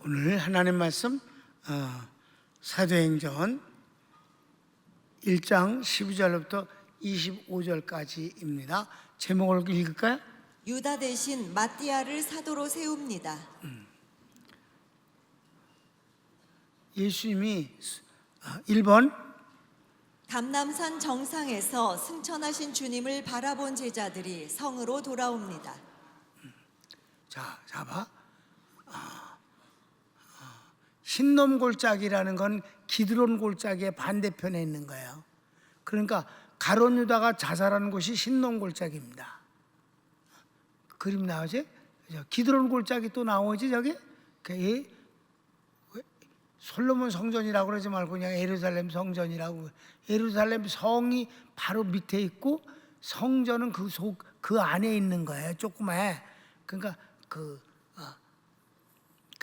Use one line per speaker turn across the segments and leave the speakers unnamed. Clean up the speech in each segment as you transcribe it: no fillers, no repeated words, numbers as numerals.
오늘 하나님 말씀 사도행전 1장 12절부터 25절까지입니다. 제목을 읽을까요?
유다 대신 마띠아를 사도로 세웁니다.
예수님이 1번
감남산 정상에서 승천하신 주님을 바라본 제자들이 성으로 돌아옵니다.
자, 잡아. 흰놈 골짜기라는 건 기드론 골짜기의 반대편에 있는 거예요. 그러니까 가룟 유다가 자살하는 곳이 흰놈 골짜기입니다. 그림 나오지? 기드론 골짜기 또 나오지 저기? 솔로몬 성전이라고 그러지 말고 그냥 예루살렘 성전이라고. 예루살렘 성이 바로 밑에 있고 성전은 그 안에 있는 거예요. 조그마해. 그러니까 그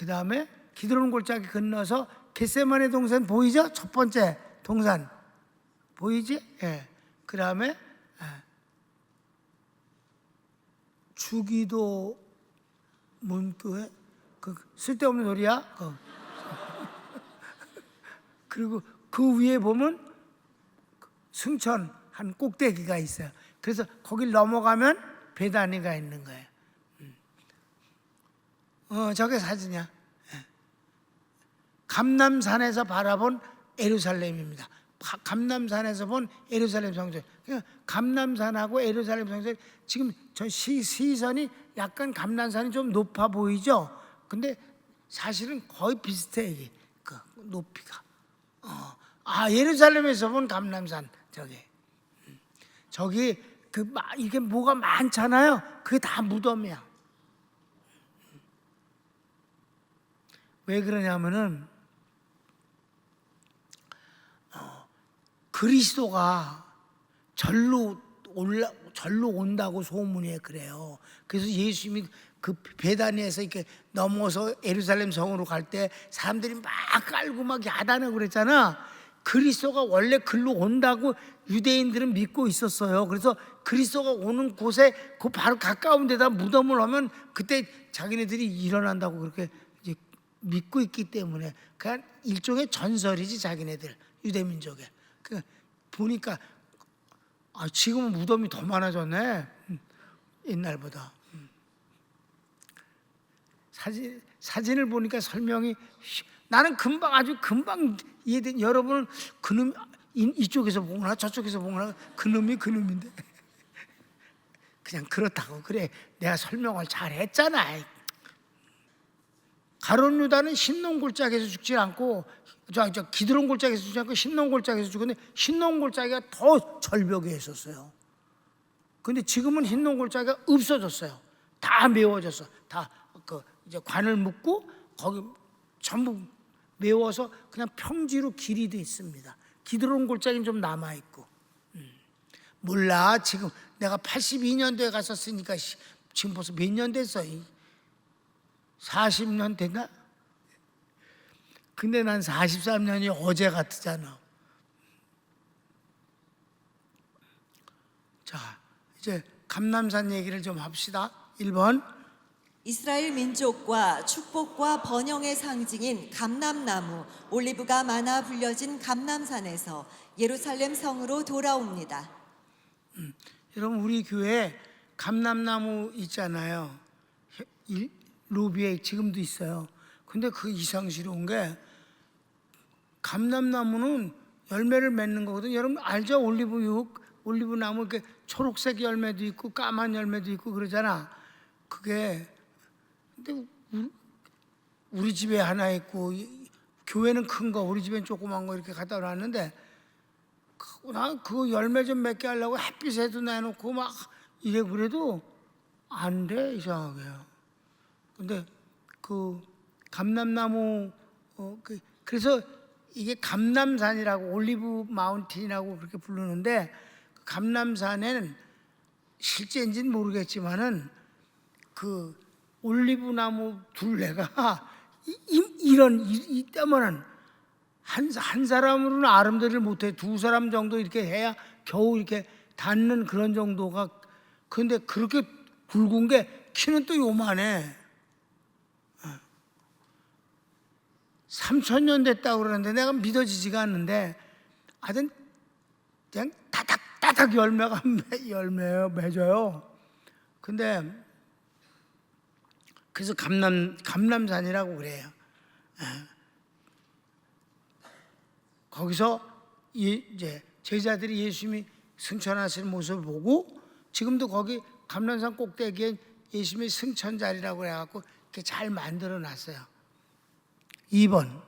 다음에 기드론 골짜기 건너서 겟세마네 동산 보이죠? 첫 번째 동산 보이지? 예. 그 다음에 주기도 문교회 그 쓸데없는 소리야. 그리고 그 위에 보면 승천 한 꼭대기가 있어요. 그래서 거길 넘어가면 베다니가 있는 거예요. 저게 사진이야. 감남산에서 바라본 예루살렘입니다. 감남산에서 본 예루살렘 성전. 감남산하고 예루살렘 성전 지금 저 시선이 약간 감남산이 좀 높아 보이죠? 근데 사실은 거의 비슷해 이게 그 높이가. 예루살렘에서 본 감남산 저기 이게 뭐가 많잖아요. 그게 다 무덤이야. 왜 그러냐면은 그리스도가 절로 온다고 소문에 그래요. 그래서 예수님이 그 베다니에서 이렇게 넘어서 예루살렘 성으로 갈 때 사람들이 막 깔고 막 야단하고 그랬잖아. 그리스도가 원래 글로 온다고 유대인들은 믿고 있었어요. 그래서 그리스도가 오는 곳에 그 바로 가까운 데다 무덤을 하면 그때 자기네들이 일어난다고 그렇게 이제 믿고 있기 때문에 그냥 일종의 전설이지 자기네들 유대민족에. 보니까 지금은 무덤이 더 많아졌네 옛날보다. 사진을 보니까 설명이 나는 아주 금방 이해된. 여러분은 그놈 이쪽에서 보거나 저쪽에서 보거나 그놈인데 그냥 그렇다고 그래. 내가 설명을 잘 했잖아. 가룟 유다는 흰놈 골짜기에서 죽지 않고 저 기드론 골짜기에서 죽지 않고 흰놈 골짜기에서 죽었는데 흰놈 골짜기가 더 절벽에 있었어요. 근데 지금은 흰놈 골짜기가 없어졌어요. 다 메워졌어. 다 이제 관을 묶고 거기 전부 메워서 그냥 평지로 길이 돼 있습니다. 기드론 골짜기는 좀 남아 있고. 몰라. 지금 내가 82년도에 갔었으니까 지금 벌써 몇 년 됐어? 40년 됐나? 근데 난 43년이 어제 같잖아. 자, 이제 감남산 얘기를 좀 합시다. 1번
이스라엘 민족과 축복과 번영의 상징인 감람나무 올리브가 많아 불려진 감남산에서 예루살렘 성으로 돌아옵니다.
여러분 우리 교회에 감람나무 있잖아요. 로비에 지금도 있어요. 근데 그 이상스러운 게 감람나무는 열매를 맺는 거거든요. 여러분 알죠? 올리브 나무 이렇게 초록색 열매도 있고 까만 열매도 있고 그러잖아. 그게 근데 우리 집에 하나 있고 교회는 큰 거, 우리 집엔 조그만 거 이렇게 갖다 놨는데 나 그거 열매 좀 맺게 하려고 햇빛에도 내놓고 막 이래 그래도 안 돼. 이상하게요. 근데 그 감람나무 그래서 이게 감람산이라고 올리브 마운틴이라고 그렇게 부르는데 감람산에는 실제인지는 모르겠지만은 그 올리브 나무 둘레가 이때면은 한 사람으로는 아름드리를 못해. 두 사람 정도 이렇게 해야 겨우 이렇게 닿는 그런 정도가. 근데 그렇게 굵은 게 키는 또 요만해. 3,000년 됐다고 그러는데 내가 믿어지지가 않는데 하여튼 그냥 따닥따닥 열매가 맺어요. 근데 그래서 감람산이라고 그래요. 거기서 이제 제자들이 예수님이 승천하시는 모습을 보고 지금도 거기 감람산 꼭대기에 예수님의 승천 자리라고 해갖고 이렇게 잘 만들어 놨어요. 2번.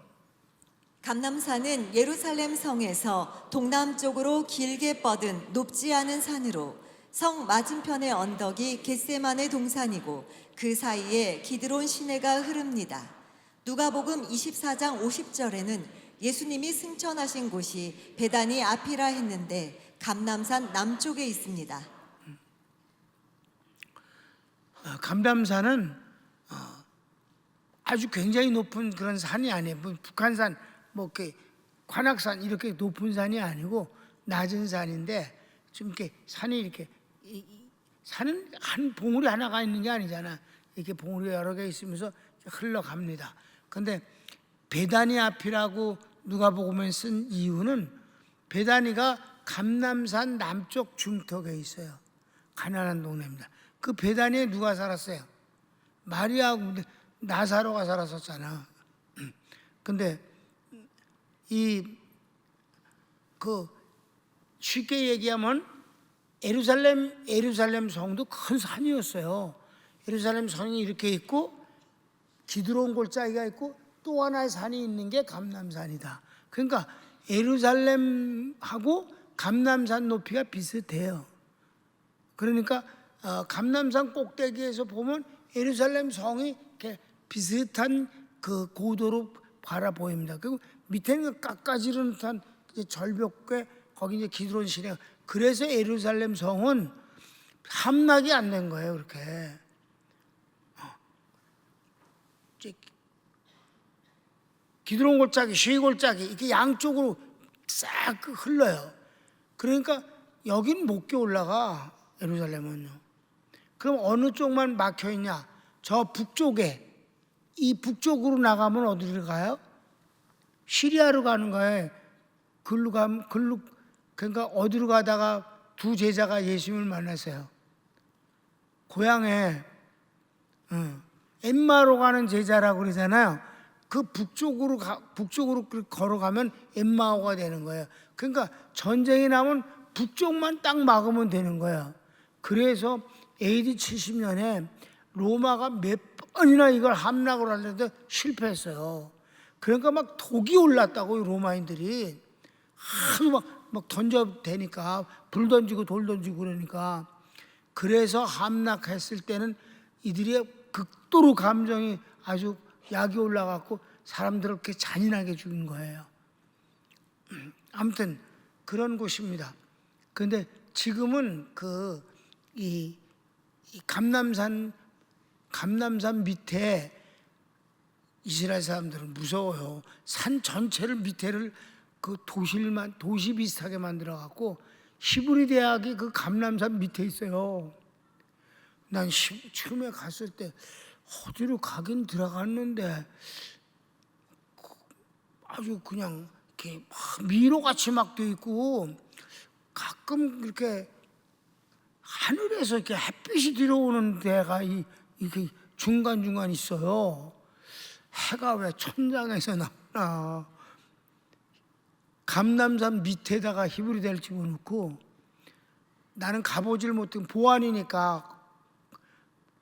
감람산은 예루살렘 성에서 동남쪽으로 길게 뻗은 높지 않은 산으로 성 맞은편의 언덕이 겟세마네 동산이고 그 사이에 기드론 시내가 흐릅니다. 누가복음 24장 50절에는 예수님이 승천하신 곳이 베다니 앞이라 했는데 감람산 남쪽에 있습니다.
감람산은 아주 굉장히 높은 그런 산이 아니에요. 뭐 북한산, 뭐 이렇게 관악산 이렇게 높은 산이 아니고 낮은 산인데 좀 이렇게 산이 이렇게 산은 한 봉우리 하나가 있는 게 아니잖아. 이렇게 봉우리 여러 개 있으면서 흘러갑니다. 그런데 베다니 앞이라고 누가복음에 쓴 이유는 베다니가 감람산 남쪽 중턱에 있어요. 가난한 동네입니다. 그 베다니에 누가 살았어요? 마리아하고 나사로가 살았었잖아. 근데 쉽게 얘기하면 예루살렘 성도 큰 산이었어요. 예루살렘 성이 이렇게 있고 기드론 골짜기가 있고 또 하나의 산이 있는 게 감람산이다. 그러니까 예루살렘하고 감람산 높이가 비슷해요. 그러니까 감람산 꼭대기에서 보면 예루살렘 성이 이렇게 비슷한 그 고도로 바라 보입니다. 그리고 밑에는 깎아지른 듯한 절벽에 거기 이제 기드론 시내. 그래서 예루살렘 성은 함락이 안 된 거예요. 그렇게 기드론 골짜기, 시위 골짜기 이렇게 양쪽으로 싹 흘러요. 그러니까 여긴 못 껴 올라가. 예루살렘은요. 그럼 어느 쪽만 막혀 있냐? 저 북쪽에. 이 북쪽으로 나가면 어디로 가요? 시리아로 가는 거예요. 그러니까 어디로 가다가 두 제자가 예수님을 만났어요. 고향에 엠마로 가는 제자라고 그러잖아요. 그 북쪽으로 걸어가면 엠마오가 되는 거예요. 그러니까 전쟁이 나면 북쪽만 딱 막으면 되는 거예요. 그래서 AD 70년에 로마가 몇 번이나 이걸 함락을 하려는데 실패했어요. 그러니까 막 독이 올랐다고 로마인들이 하도 막 던져 대니까 불 던지고 돌 던지고 그러니까 그래서 함락했을 때는 이들이 극도로 감정이 아주 약이 올라갔고 사람들을 그렇게 잔인하게 죽인 거예요. 아무튼 그런 곳입니다. 그런데 지금은 이 감람산 밑에 이스라엘 사람들은 무서워요. 산 전체를 밑에를 그 도시 비슷하게 만들어 갖고 히브리 대학이 그 감람산 밑에 있어요. 난 처음에 갔을 때 어디로 가긴 들어갔는데 아주 그냥 이렇게 막 미로같이 막 돼 있고 가끔 이렇게 하늘에서 이렇게 햇빛이 들어오는 데가 이렇게 중간중간 있어요. 해가 왜 천장에서 나오나. 감람산 밑에다가 히브리대를 집어넣고 나는 가보질 못한 보안이니까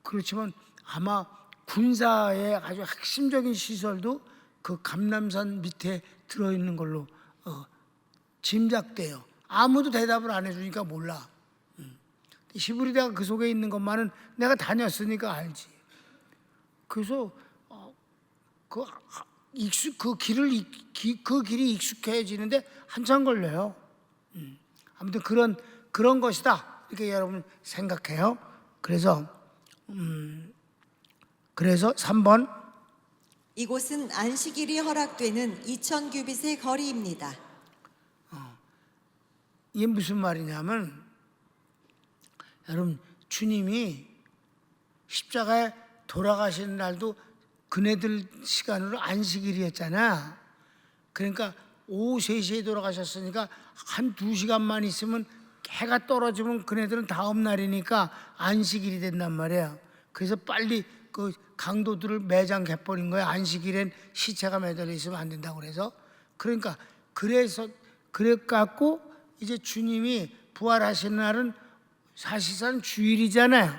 그렇지만 아마 군사의 아주 핵심적인 시설도 그 감람산 밑에 들어있는 걸로 짐작돼요. 아무도 대답을 안 해주니까 몰라. 히브리대가 그 속에 있는 것만은 내가 다녔으니까 알지. 그래서 그 길이 익숙해지는데 한참 걸려요. 아무튼 그런 것이다 이렇게 여러분 생각해요. 그래서 3번
이곳은 안식일이 허락되는 2000규빗의 거리입니다.
이게 무슨 말이냐면 여러분 주님이 십자가에 돌아가시는 날도 그네들 시간으로 안식일이었잖아. 그러니까 오후 3시에 돌아가셨으니까 한 2시간만 있으면 해가 떨어지면 그네들은 다음 날이니까 안식일이 된단 말이에요. 그래서 빨리 그 강도들을 매장해버린 거예요. 안식일엔 시체가 매달려 있으면 안 된다고 그래서. 그러니까 그래갖고 이제 주님이 부활하시는 날은 사실상 주일이잖아요.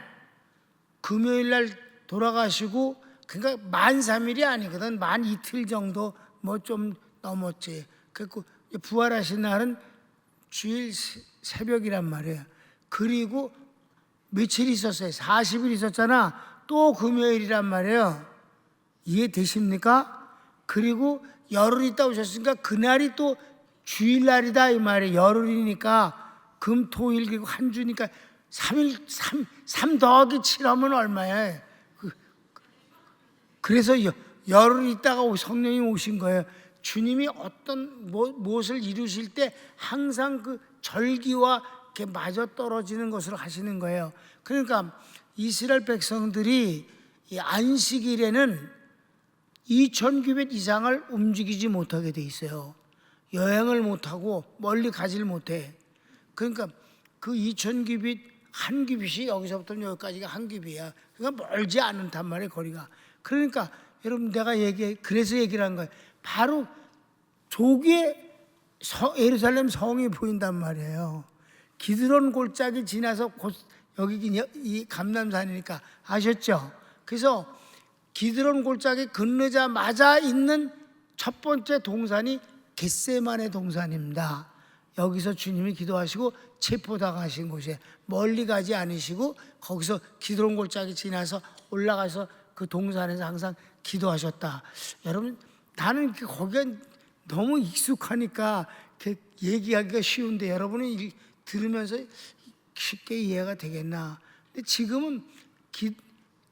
금요일 날 돌아가시고, 그러니까 만 3일이 아니거든. 만 이틀 정도 뭐 좀 넘었지. 그래서 부활하신 날은 주일 새벽이란 말이에요. 그리고 며칠 있었어요? 40일 있었잖아. 또 금요일이란 말이에요. 이해되십니까? 그리고 열흘 있다 오셨으니까 그날이 또 주일날이다 이 말이에요. 열흘이니까 금, 토, 일 그리고 한 주니까 3 더하기 7 하면 얼마야? 그래서 열흘 있다가 성령이 오신 거예요. 주님이 어떤 무엇을 이루실 때 항상 그 절기와 이렇게 맞아 떨어지는 것을 하시는 거예요. 그러니까 이스라엘 백성들이 이 안식일에는 2,000규빗 이상을 움직이지 못하게 돼 있어요. 여행을 못하고 멀리 가지를 못해. 그러니까 그 2,000규빗 한 규빗이 여기서부터 여기까지가 한 규빗이야. 그러니까 멀지 않단 말이에요, 거리가. 그러니까 여러분 내가 그래서 얘기를 한 거예요. 바로 조기에 예루살렘 성이 보인단 말이에요. 기드론 골짜기 지나서 여기 이 감람산이니까 아셨죠? 그래서 기드론 골짜기 건너자마자 있는 첫 번째 동산이 겟세마네 동산입니다. 여기서 주님이 기도하시고 체포당하신 곳이에요. 멀리 가지 않으시고 거기서 기드론 골짜기 지나서 올라가서 그 동산에서 항상 기도하셨다. 여러분 나는 거기가 너무 익숙하니까 얘기하기가 쉬운데 여러분이 들으면서 쉽게 이해가 되겠나? 근데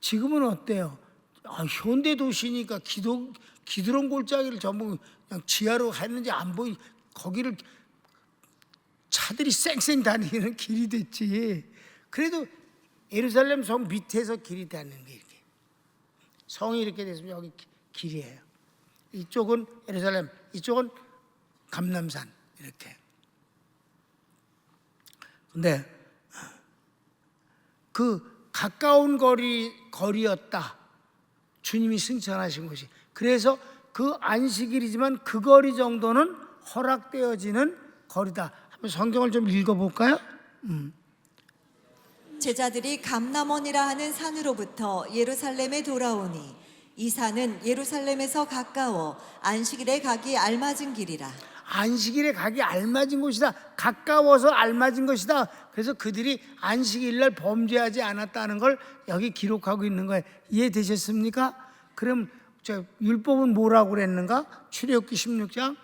지금은 어때요? 현대 도시니까 기드론 골짜기를 전부 그냥 지하로 했는지 안 보이. 거기를 차들이 쌩쌩 다니는 길이 됐지. 그래도 예루살렘 성 밑에서 길이 다니는 게 이렇게 성이 이렇게 됐으면 여기 길이에요. 이쪽은 예루살렘, 이쪽은 감람산 이렇게. 근데 그 가까운 거리였다. 주님이 승천하신 곳이. 그래서 그 안식일이지만 그 거리 정도는 허락되어지는 거리다. 한번 성경을 좀 읽어볼까요?
제자들이 감람원이라 하는 산으로부터 예루살렘에 돌아오니 이 산은 예루살렘에서 가까워 안식일에 가기 알맞은 길이라.
안식일에 가기 알맞은 곳이다. 가까워서 알맞은 것이다. 그래서 그들이 안식일날 범죄하지 않았다는 걸 여기 기록하고 있는 거예요. 이해되셨습니까? 그럼 율법은 뭐라고 그랬는가? 출애굽기 16장.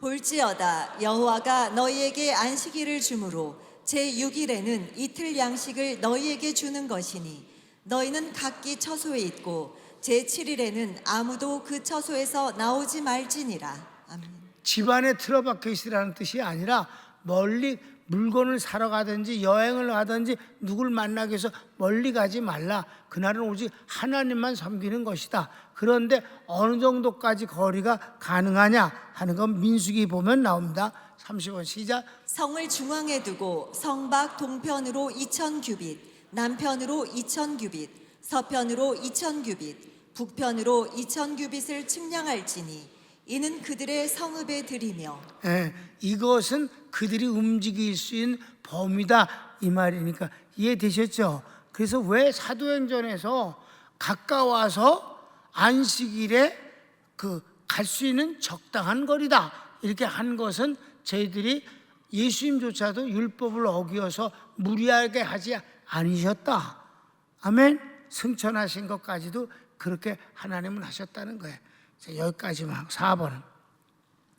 볼지어다 여호와가 너희에게 안식일을 주므로 제6일에는 이틀 양식을 너희에게 주는 것이니 너희는 각기 처소에 있고 제7일에는 아무도 그 처소에서 나오지 말지니라. 아멘.
집안에 틀어박혀 있으라는 뜻이 아니라 멀리 물건을 사러 가든지 여행을 가든지 누굴 만나기 위해서 멀리 가지 말라. 그날은 오직 하나님만 섬기는 것이다. 그런데 어느 정도까지 거리가 가능하냐 하는 건 민수기 보면 나옵니다. 30원 시작.
성을 중앙에 두고 성 밖 동편으로 2,000규빗, 남편으로 2,000규빗, 서편으로 2,000규빗, 북편으로 2,000규빗을 측량할지니 이는 그들의 성읍에 들이며.
이것은 그들이 움직일 수 있는 범위다 이 말이니까 이해되셨죠? 그래서 왜 사도행전에서 가까워서 안식일에 갈 수 있는 적당한 거리다 이렇게 한 것은 저희들이 예수님조차도 율법을 어기어서 무리하게 하지 않으셨다. 아멘. 승천하신 것까지도 그렇게 하나님은 하셨다는 거예요. 자, 여기까지만 4번은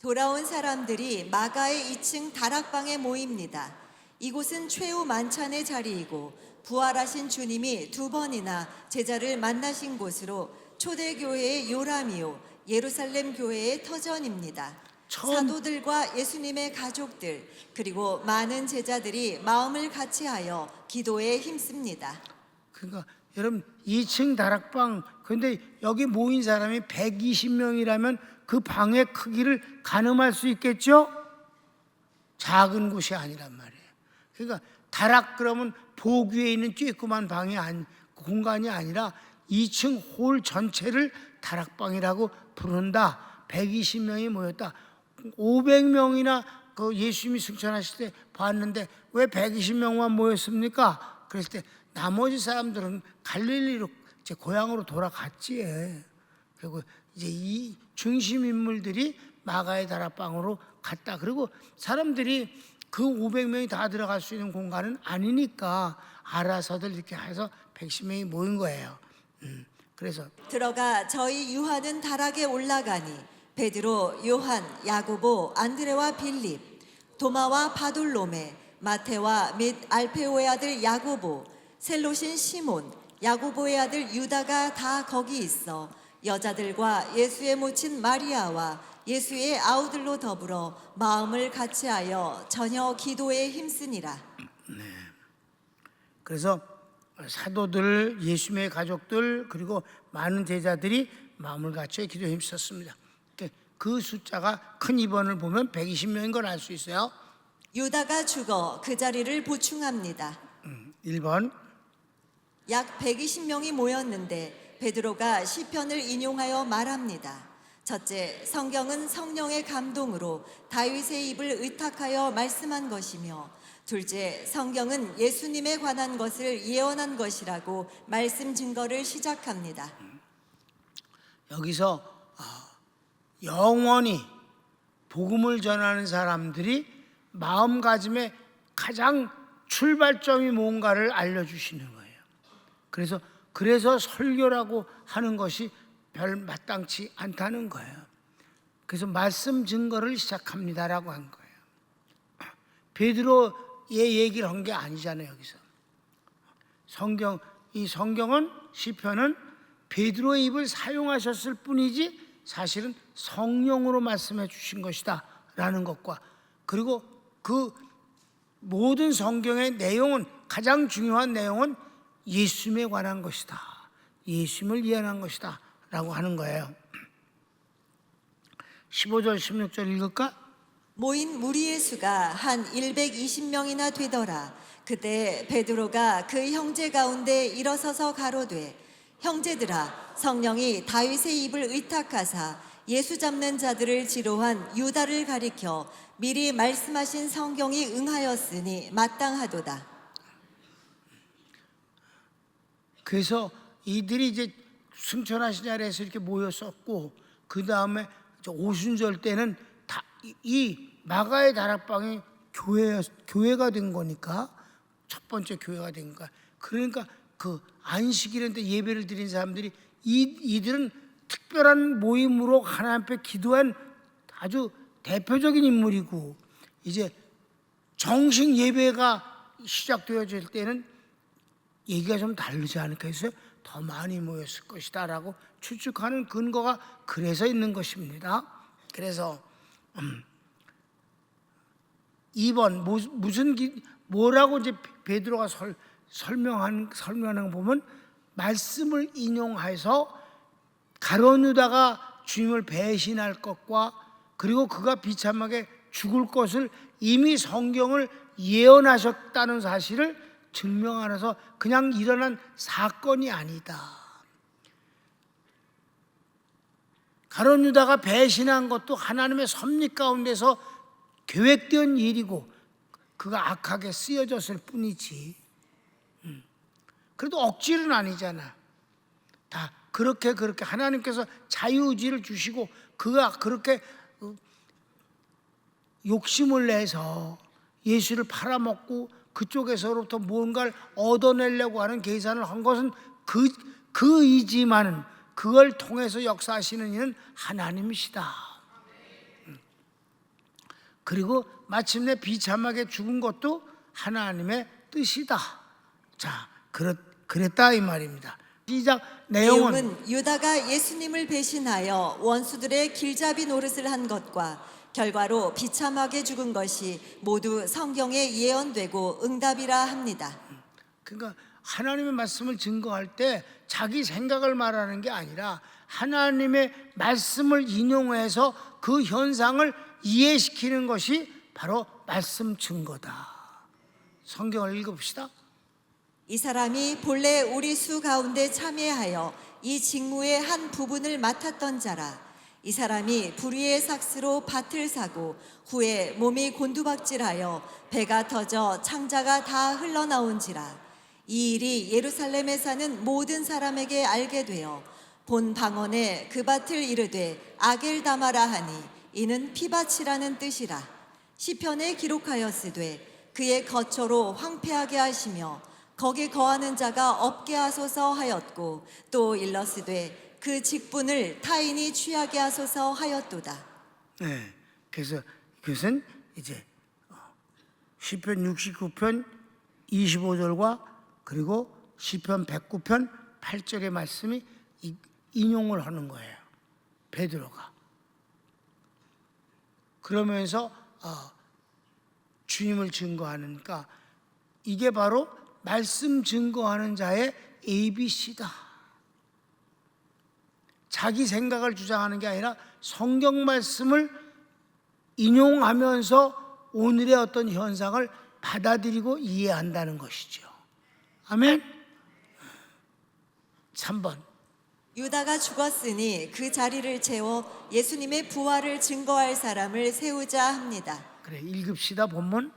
돌아온 사람들이 마가의 2층 다락방에 모입니다. 이곳은 최후 만찬의 자리이고 부활하신 주님이 2번이나 제자를 만나신 곳으로 초대교회의 요람이요 예루살렘 교회의 터전입니다. 사도들과 예수님의 가족들 그리고 많은 제자들이 마음을 같이하여 기도에 힘씁니다.
그러니까 여러분 2층 다락방 그런데 여기 모인 사람이 120명이라면 그 방의 크기를 가늠할 수 있겠죠? 작은 곳이 아니란 말이에요. 그러니까 다락 그러면 보기에 있는 쬐끄만 방이 공간이 아니라 2층 홀 전체를 다락방이라고 부른다. 120명이 모였다. 500명이나 그 예수님이 승천하실 때 봤는데 왜 120명만 모였습니까? 그랬을 때 나머지 사람들은 갈릴리로 이제 고향으로 돌아갔지. 그리고 이제 이 중심 인물들이 마가의 다락방으로 갔다. 그리고 사람들이 그 500명이 다 들어갈 수 있는 공간은 아니니까 알아서들 이렇게 해서 110명이 모인 거예요. 그래서
들어가 저희 유하는 다락에 올라가니 베드로, 요한, 야고보, 안드레와 빌립, 도마와 바돌로메, 마테와 및 알페오의 아들 야고보, 셀롯인 시몬, 야고보의 아들 유다가 다 거기 있어 여자들과 예수의 모친 마리아와 예수의 아우들로 더불어 마음을 같이하여 전혀 기도에 힘쓰니라.
그래서 사도들, 예수님의 가족들 그리고 많은 제자들이 마음을 같이 기도에 힘썼습니다. 그 숫자가 큰 입원을 보면 120명인 걸 알 수 있어요.
유다가 죽어 그 자리를 보충합니다.
1번
약 120명이 모였는데 베드로가 시편을 인용하여 말합니다. 첫째, 성경은 성령의 감동으로 다윗의 입을 의탁하여 말씀한 것이며, 둘째, 성경은 예수님에 관한 것을 예언한 것이라고 말씀 증거를 시작합니다.
여기서 영원히 복음을 전하는 사람들이 마음가짐의 가장 출발점이 뭔가를 알려주시는 거예요. 그래서 설교라고 하는 것이 별 마땅치 않다는 거예요. 그래서 말씀 증거를 시작합니다라고 한 거예요. 베드로의 얘기를 한 게 아니잖아요. 여기서 이 성경은 시편은 베드로의 입을 사용하셨을 뿐이지 사실은 성령으로 말씀해 주신 것이다 라는 것과, 그리고 그 모든 성경의 내용은, 가장 중요한 내용은 예수님에 관한 것이다, 예수님을 예언한 것이다 라고 하는 거예요. 15절 16절 읽을까?
모인 무리의 수가 한 120명이나 되더라. 그때 베드로가 그 형제 가운데 일어서서 가로되, 형제들아, 성령이 다윗의 입을 의탁하사 예수 잡는 자들을 지로한 유다를 가리켜 미리 말씀하신 성경이 응하였으니 마땅하도다.
그래서 이들이 이제 승천하신 자리에서 이렇게 모였었고, 그 다음에 오순절 때는 이 마가의 다락방이 교회가 된 거니까, 첫 번째 교회가 된 거니까, 그러니까 그 안식일에 예배를 드린 사람들이 이들은 특별한 모임으로 하나님 앞에 기도한 아주 대표적인 인물이고, 이제 정식 예배가 시작되어질 때는 얘기가 좀 다르지 않을까 해서 더 많이 모였을 것이다 라고 추측하는 근거가 그래서 있는 것입니다. 그래서 2번 뭐라고 이제 베드로가 설명하는 거 보면, 말씀을 인용해서 가룟 유다가 주님을 배신할 것과, 그리고 그가 비참하게 죽을 것을 이미 성경을 예언하셨다는 사실을 증명하면서 그냥 일어난 사건이 아니다. 가룟 유다가 배신한 것도 하나님의 섭리 가운데서 계획된 일이고 그가 악하게 쓰여졌을 뿐이지, 그래도 억지는 아니잖아. 다 그렇게 하나님께서 자유의지를 주시고 그가 그렇게 욕심을 내서 예수를 팔아먹고 그쪽에서로부터 뭔가를 얻어내려고 하는 계산을 한 것은 그이지만은 그걸 통해서 역사하시는 이는 하나님이시다. 그리고 마침내 비참하게 죽은 것도 하나님의 뜻이다. 자, 그랬다 이 말입니다. 시작 내용은
유다가 예수님을 배신하여 원수들의 길잡이 노릇을 한 것과 결과로 비참하게 죽은 것이 모두 성경에 예언되고 응답이라 합니다.
그러니까 하나님의 말씀을 증거할 때 자기 생각을 말하는 게 아니라 하나님의 말씀을 인용해서 그 현상을 이해시키는 것이 바로 말씀 증거다. 성경을 읽어봅시다.
이 사람이 본래 우리 수 가운데 참여하여 이 직무의 한 부분을 맡았던 자라. 이 사람이 불의의 삭스로 밭을 사고 후에 몸이 곤두박질하여 배가 터져 창자가 다 흘러나온지라. 이 일이 예루살렘에 사는 모든 사람에게 알게 되어 본 방언에 그 밭을 이르되 아겔다마라 하니 이는 피밭이라는 뜻이라. 시편에 기록하였으되 그의 거처로 황폐하게 하시며 거기 거하는 자가 없게 하소서 하였고 또 일러스되 그 직분을 타인이 취하게 하소서 하였도다.
네, 그래서 그것은 이제 시편 69편 25절과 그리고 시편 109편 8절의 말씀이 인용을 하는 거예요. 베드로가. 그러면서 주님을 증거하니까 이게 바로 말씀 증거하는 자의 ABC다. 자기 생각을 주장하는 게 아니라 성경 말씀을 인용하면서 오늘의 어떤 현상을 받아들이고 이해한다는 것이죠. 아멘. 3번.
유다가 죽었으니 그 자리를 채워 예수님의 부활을 증거할 사람을 세우자 합니다.
그래, 읽읍시다. 본문.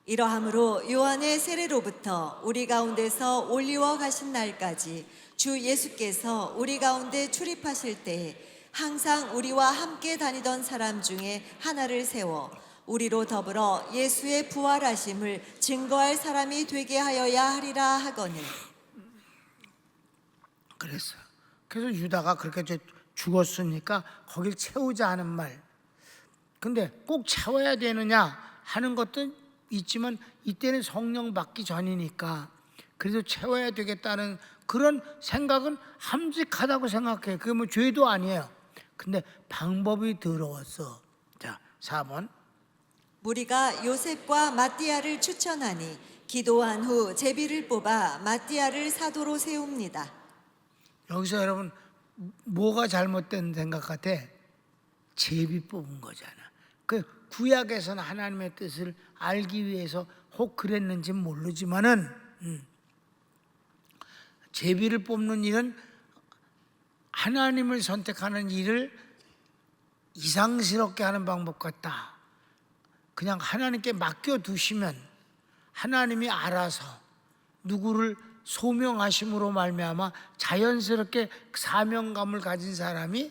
이러함으로 요한의 세례로부터 우리 가운데서 올리워 가신 날까지 주 예수께서 우리 가운데 출입하실 때에 항상 우리와 함께 다니던 사람 중에 하나를 세워 우리로 더불어 예수의 부활하심을 증거할 사람이 되게 하여야 하리라 하거늘.
그랬어요. 그래서 유다가 그렇게 이제 죽었으니까 거길 채우자 하는 말. 근데 꼭 채워야 되느냐 하는 것도 있지만 이때는 성령 받기 전이니까 그래도 채워야 되겠다는 그런 생각은 함직하다고 생각해요. 그게 뭐 죄도 아니에요. 근데 방법이 더러웠어. 자, 4번.
무리가 요셉과 마띠아를 추천하니 기도한 후 제비를 뽑아 마띠아를 사도로 세웁니다.
여기서 여러분 뭐가 잘못된 생각 같아? 제비 뽑은 거잖아. 그 구약에서는 하나님의 뜻을 알기 위해서 혹 그랬는지 모르지만은 제비를 뽑는 일은 하나님을 선택하는 일을 이상스럽게 하는 방법 같다. 그냥 하나님께 맡겨두시면 하나님이 알아서 누구를 소명하심으로 말미암아 자연스럽게 사명감을 가진 사람이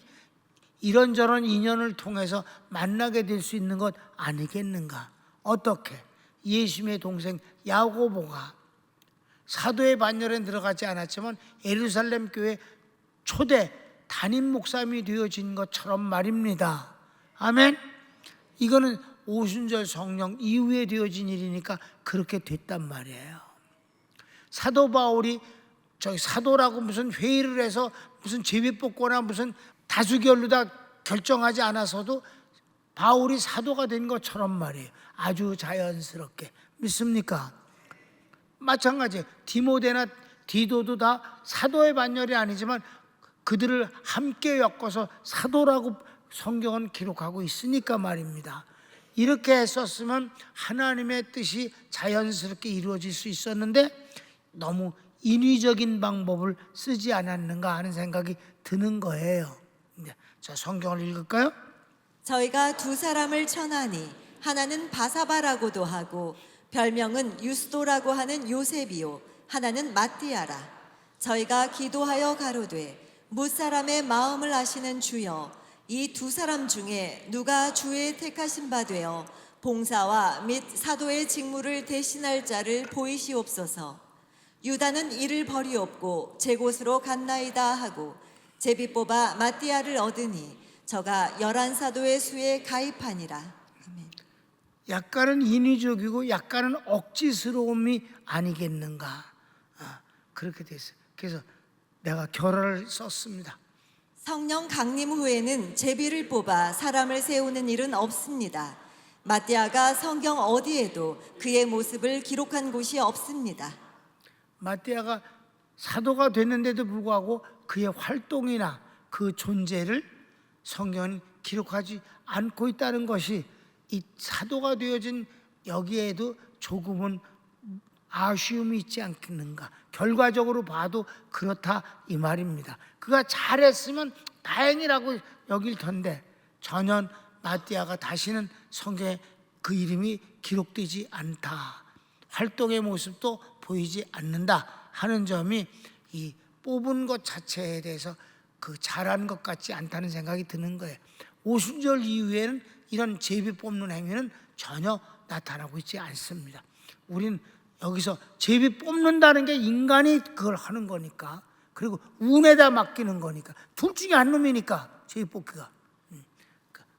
이런저런 인연을 통해서 만나게 될 수 있는 것 아니겠는가? 어떻게? 예수님의 동생 야고보가 사도의 반열에 들어가지 않았지만 예루살렘 교회 초대 담임 목사님이 되어진 것처럼 말입니다. 아멘. 이거는 오순절 성령 이후에 되어진 일이니까 그렇게 됐단 말이에요. 사도 바울이 저기 사도라고 무슨 회의를 해서 무슨 제비 뽑거나 무슨 다수결로 다 결정하지 않아서도 바울이 사도가 된 것처럼 말이에요. 아주 자연스럽게. 믿습니까? 마찬가지 디모데나 디도도 다 사도의 반열이 아니지만 그들을 함께 엮어서 사도라고 성경은 기록하고 있으니까 말입니다. 이렇게 했었으면 하나님의 뜻이 자연스럽게 이루어질 수 있었는데 너무 인위적인 방법을 쓰지 않았는가 하는 생각이 드는 거예요. 자, 성경을 읽을까요?
저희가 두 사람을 천하니 하나는 바사바라고도 하고 별명은 유스도라고 하는 요셉이요 하나는 마띠아라. 저희가 기도하여 가로되 무사람의 마음을 아시는 주여 이 두 사람 중에 누가 주의 택하신 바 되어 봉사와 및 사도의 직무를 대신할 자를 보이시옵소서. 유다는 이를 버리옵고 제 곳으로 갔나이다 하고 제비 뽑아 마띠아를 얻으니 저가 11사도의 수에 가입하니라. 아멘.
약간은 인위적이고 약간은 억지스러움이 아니겠는가. 그렇게 됐어요. 그래서 내가 결어를 썼습니다.
성령 강림 후에는 제비를 뽑아 사람을 세우는 일은 없습니다. 마띠아가 성경 어디에도 그의 모습을 기록한 곳이 없습니다.
마띠아가 사도가 됐는데도 불구하고 그의 활동이나 그 존재를 성경은 기록하지 않고 있다는 것이 이 사도가 되어진 여기에도 조금은 아쉬움이 있지 않겠는가. 결과적으로 봐도 그렇다 이 말입니다. 그가 잘했으면 다행이라고 여길 텐데 전혀 마띠아가 다시는 성경에 그 이름이 기록되지 않다. 활동의 모습도 보이지 않는다 하는 점이 이 뽑은 것 자체에 대해서 그 잘한 것 같지 않다는 생각이 드는 거예요. 오순절 이후에는 이런 제비 뽑는 행위는 전혀 나타나고 있지 않습니다. 우린 여기서 제비 뽑는다는 게 인간이 그걸 하는 거니까, 그리고 운에다 맡기는 거니까, 둘 중에 한 놈이니까 제비 뽑기가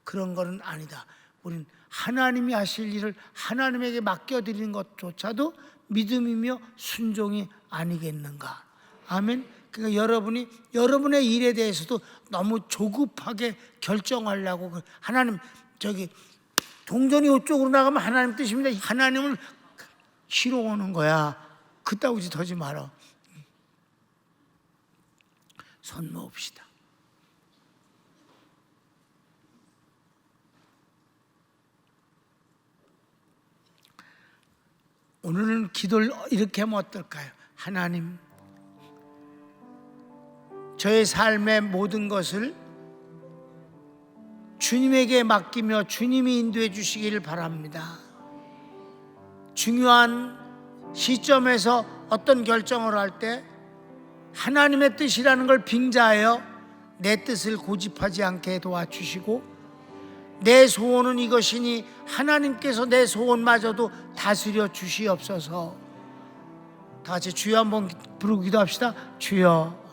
그런 거는 아니다. 우린 하나님이 하실 일을 하나님에게 맡겨드리는 것조차도 믿음이며 순종이 아니겠는가. 아멘. 그러니까 여러분이 여러분의 일에 대해서도 너무 조급하게 결정하려고, 하나님 저기 동전이 이쪽으로 나가면 하나님 뜻입니다, 하나님을 쉬러 오는 거야, 그따구 짓 하지 마라. 손 놓읍시다. 오늘은 기도를 이렇게 하면 어떨까요? 하나님, 저의 삶의 모든 것을 주님에게 맡기며 주님이 인도해 주시기를 바랍니다. 중요한 시점에서 어떤 결정을 할 때 하나님의 뜻이라는 걸 빙자하여 내 뜻을 고집하지 않게 도와주시고, 내 소원은 이것이니 하나님께서 내 소원마저도 다스려 주시옵소서. 다 같이 주여 한번 부르고 기도합시다. 주여